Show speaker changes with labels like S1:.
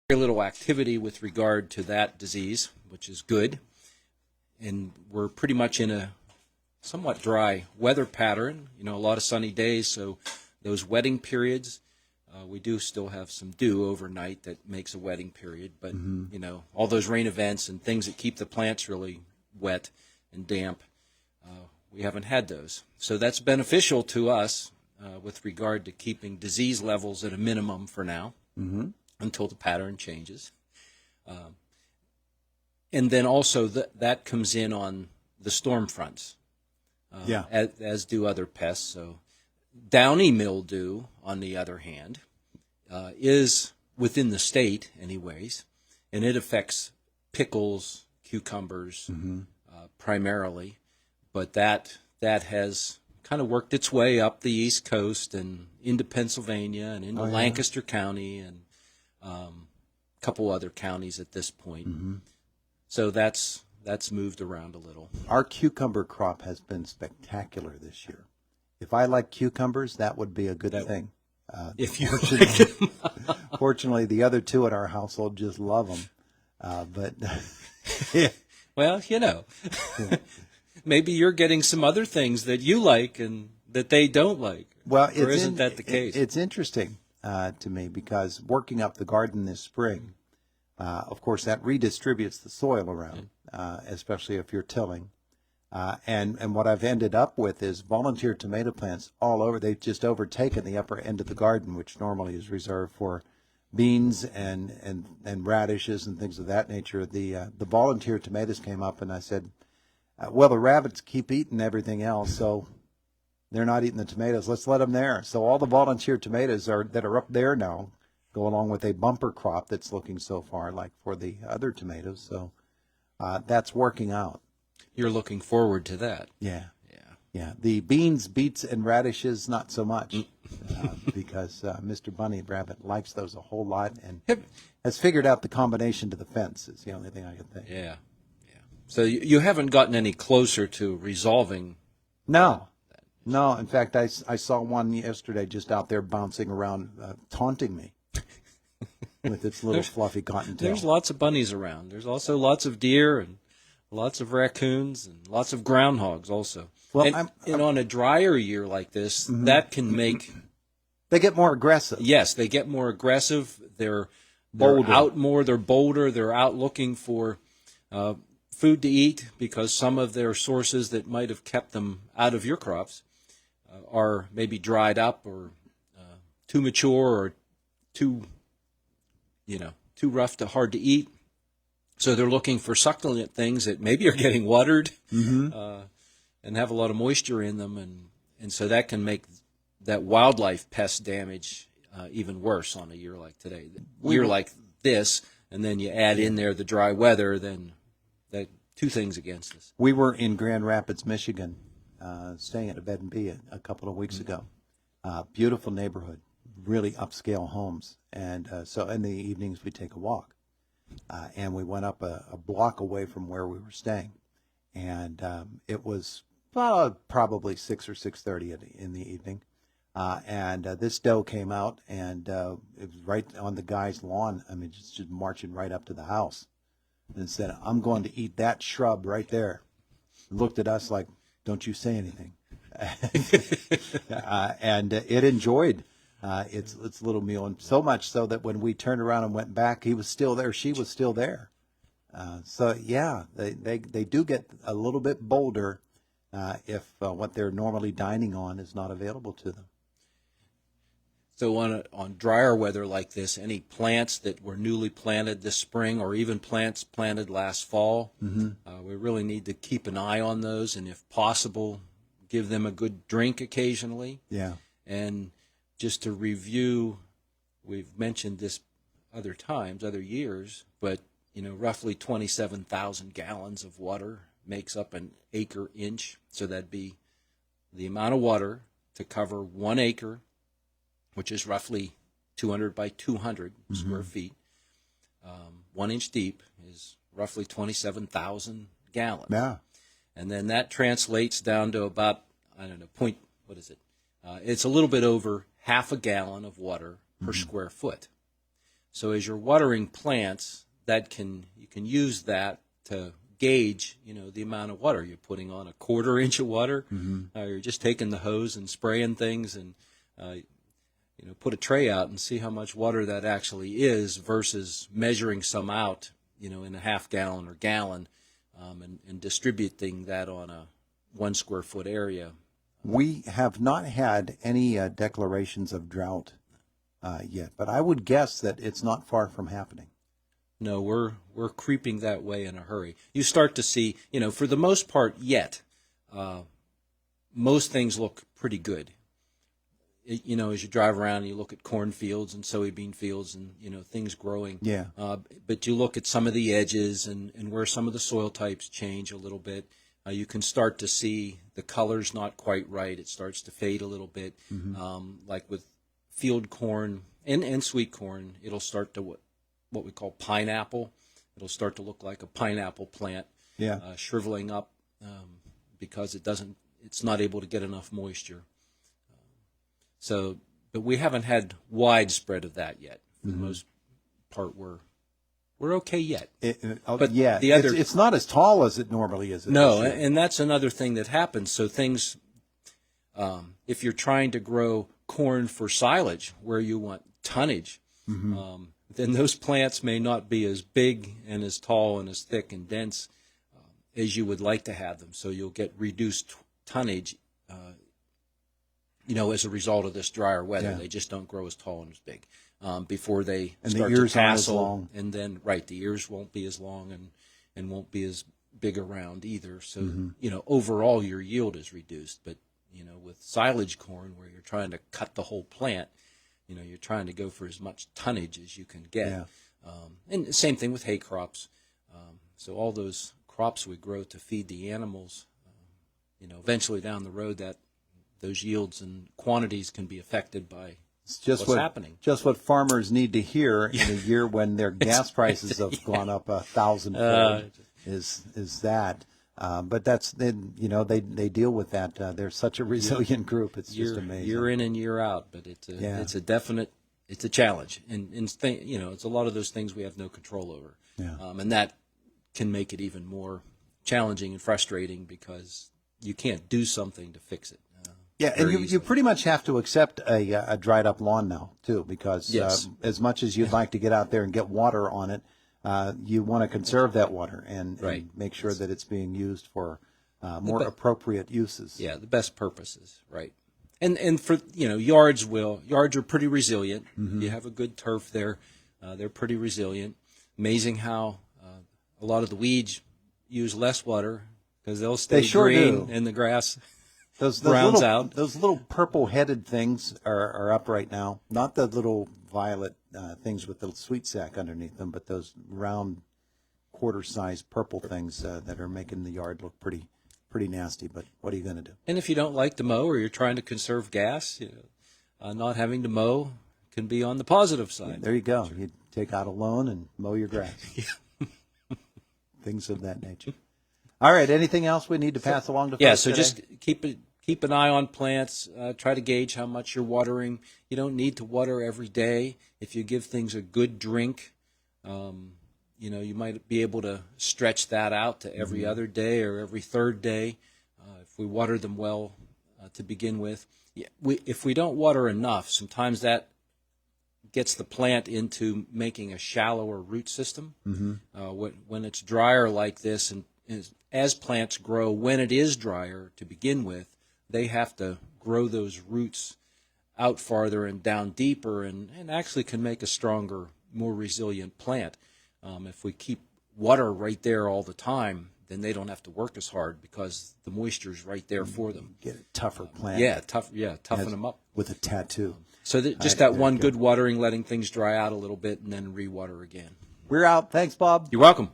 S1: very little activity with regard to that disease, which is good. And we're pretty much in a somewhat dry weather pattern, a lot of sunny days, so those wetting periods, we do still have some dew overnight that makes a wetting period, but, all those rain events and things that keep the plants really wet and damp, we haven't had those. So that's beneficial to us with regard to keeping disease levels at a minimum for now until the pattern changes. And then also that comes in on the storm fronts, as do other pests. So downy mildew, on the other hand, is within the state anyways, and it affects pickles, cucumbers primarily, but that has kind of worked its way up the East Coast and into Pennsylvania and into Lancaster County and a couple other counties at this point. So that's moved around a little.
S2: Our cucumber crop has been spectacular this year. If I like cucumbers, that would be a good thing.
S1: If you
S2: Fortunately, the other two in our household just love them. But
S1: well, maybe you're getting some other things that you like and that they don't like.
S2: Well,
S1: or isn't that the case?
S2: It's interesting to me because working up the garden this spring, of course, that redistributes the soil around, especially if you're tilling. And what I've ended up with is volunteer tomato plants all over. They've just overtaken the upper end of the garden, which normally is reserved for beans and radishes and things of that nature. The volunteer tomatoes came up, and I said, well, the rabbits keep eating everything else, so they're not eating the tomatoes. Let's let them there. So all the volunteer tomatoes that are up there now go along with a bumper crop that's looking so far like for the other tomatoes. So that's working out.
S1: You're looking forward to that.
S2: Yeah. The beans, beets, and radishes, not so much, because Mr. Bunny Rabbit likes those a whole lot and has figured out the combination to the fence is the only thing I can think.
S1: Yeah. So you haven't gotten any closer to resolving.
S2: No. In fact, I saw one yesterday just out there bouncing around, taunting me with its little fluffy cottontail.
S1: There's lots of bunnies around. There's also lots of deer and lots of raccoons and lots of groundhogs also.
S2: Well,
S1: and on a drier year like this, that can make...
S2: They get more aggressive.
S1: Yes, they get more aggressive. They're
S2: Bolder.
S1: out more. They're bolder. They're out looking for food to eat because some of their sources that might have kept them out of your crops are maybe dried up or too mature or too rough to hard to eat. So they're looking for succulent things that maybe are getting watered and have a lot of moisture in them, and so that can make that wildlife pest damage even worse on a year like today. A year like this, and then you add in there the dry weather, then that two things against us.
S2: We were in Grand Rapids, Michigan, staying at a bed and bee a couple of weeks ago. Beautiful neighborhood, really upscale homes, and so in the evenings we take a walk. And we went up a block away from where we were staying, and it was probably 6 or 6:30 in the evening, and this doe came out, and it was right on the guy's lawn. I mean, just marching right up to the house, and said, "I'm going to eat that shrub right there." Looked at us like, "Don't you say anything," and it enjoyed its little meal, and so much so that when we turned around and went back, he was still there. She was still there. So yeah, they do get a little bit bolder if what they're normally dining on is not available to them.
S1: So on drier weather like this, any plants that were newly planted this spring, or even plants planted last fall, we really need to keep an eye on those, and if possible, give them a good drink occasionally.
S2: Yeah,
S1: and just to review, we've mentioned this other times, other years, but roughly 27,000 gallons of water makes up an acre inch. So that'd be the amount of water to cover 1 acre, which is roughly 200 by 200 square feet. 1 inch deep is roughly 27,000 gallons.
S2: Yeah.
S1: And then that translates down to about, it's a little bit over half a gallon of water per square foot. So as you're watering plants, you can use that to gauge, the amount of water you're putting on. A quarter inch of water, you're just taking the hose and spraying things, and put a tray out and see how much water that actually is versus measuring some out, in a half gallon or gallon, and distributing that on a 1 square foot area.
S2: We have not had any declarations of drought yet, but I would guess that it's not far from happening.
S1: No, we're creeping that way in a hurry. You start to see, for the most part yet, most things look pretty good. As you drive around and you look at cornfields and soybean fields and, things growing.
S2: Yeah.
S1: But you look at some of the edges and where some of the soil types change a little bit. You can start to see the color's not quite right. It starts to fade a little bit. Like with field corn and sweet corn, it'll start to what we call pineapple. It'll start to look like a pineapple plant, shriveling up because it's not able to get enough moisture. But we haven't had widespread of that yet. For the most part, we're okay yet.
S2: But yeah, it's not as tall as it normally is.
S1: No, and that's another thing that happens. So things, if you're trying to grow corn for silage where you want tonnage, then those plants may not be as big and as tall and as thick and dense as you would like to have them. So you'll get reduced tonnage, as a result of this drier weather. They just don't grow as tall and as big before they start to tassel. And then, the ears won't be as long and won't be as big around either. So, overall your yield is reduced. But, with silage corn where you're trying to cut the whole plant, you're trying to go for as much tonnage as you can get.
S2: Yeah.
S1: And the same thing with hay crops. So all those crops we grow to feed the animals, eventually down the road those yields and quantities can be affected by what's happening.
S2: Just what farmers need to hear in a year when their gas prices have gone up 1,000-fold is that. But that's they deal with that. They're such a resilient group. It's just amazing.
S1: Year in and year out, but it's a challenge, and it's a lot of those things we have no control over, and that can make it even more challenging and frustrating because you can't do something to fix it.
S2: And you pretty much have to accept a dried up lawn now too, because as much as you'd like to get out there and get water on it, you want to conserve that water and make sure that it's being used for more appropriate uses.
S1: Yeah, the best purposes, right? And for yards are pretty resilient. You have a good turf there, they're pretty resilient. Amazing how a lot of the weeds use less water because they'll stay green and the grass browns out.
S2: Those little purple-headed things are up right now. Not the little violet things with the sweet sack underneath them, but those round quarter-sized purple things that are making the yard look pretty nasty. But what are you going to do?
S1: And if you don't like to mow or you're trying to conserve gas, not having to mow can be on the positive side.
S2: There you go. You take out a loan and mow your grass. Things of that nature. All right. Anything else we need to pass along to folks today?
S1: Just keep an eye on plants. Try to gauge how much you're watering. You don't need to water every day. If you give things a good drink, you might be able to stretch that out to every other day or every third day if we water them well to begin with. If we don't water enough, sometimes that gets the plant into making a shallower root system. When it's drier like this, and as plants grow, when it is drier to begin with, they have to grow those roots out farther and down deeper and actually can make a stronger, more resilient plant. If we keep water right there all the time, then they don't have to work as hard because the moisture is right there for them.
S2: Get a tougher plant.
S1: Toughen them up.
S2: With a tattoo.
S1: So that one good watering, letting things dry out a little bit, and then re-water again.
S2: We're out. Thanks, Bob.
S1: You're welcome.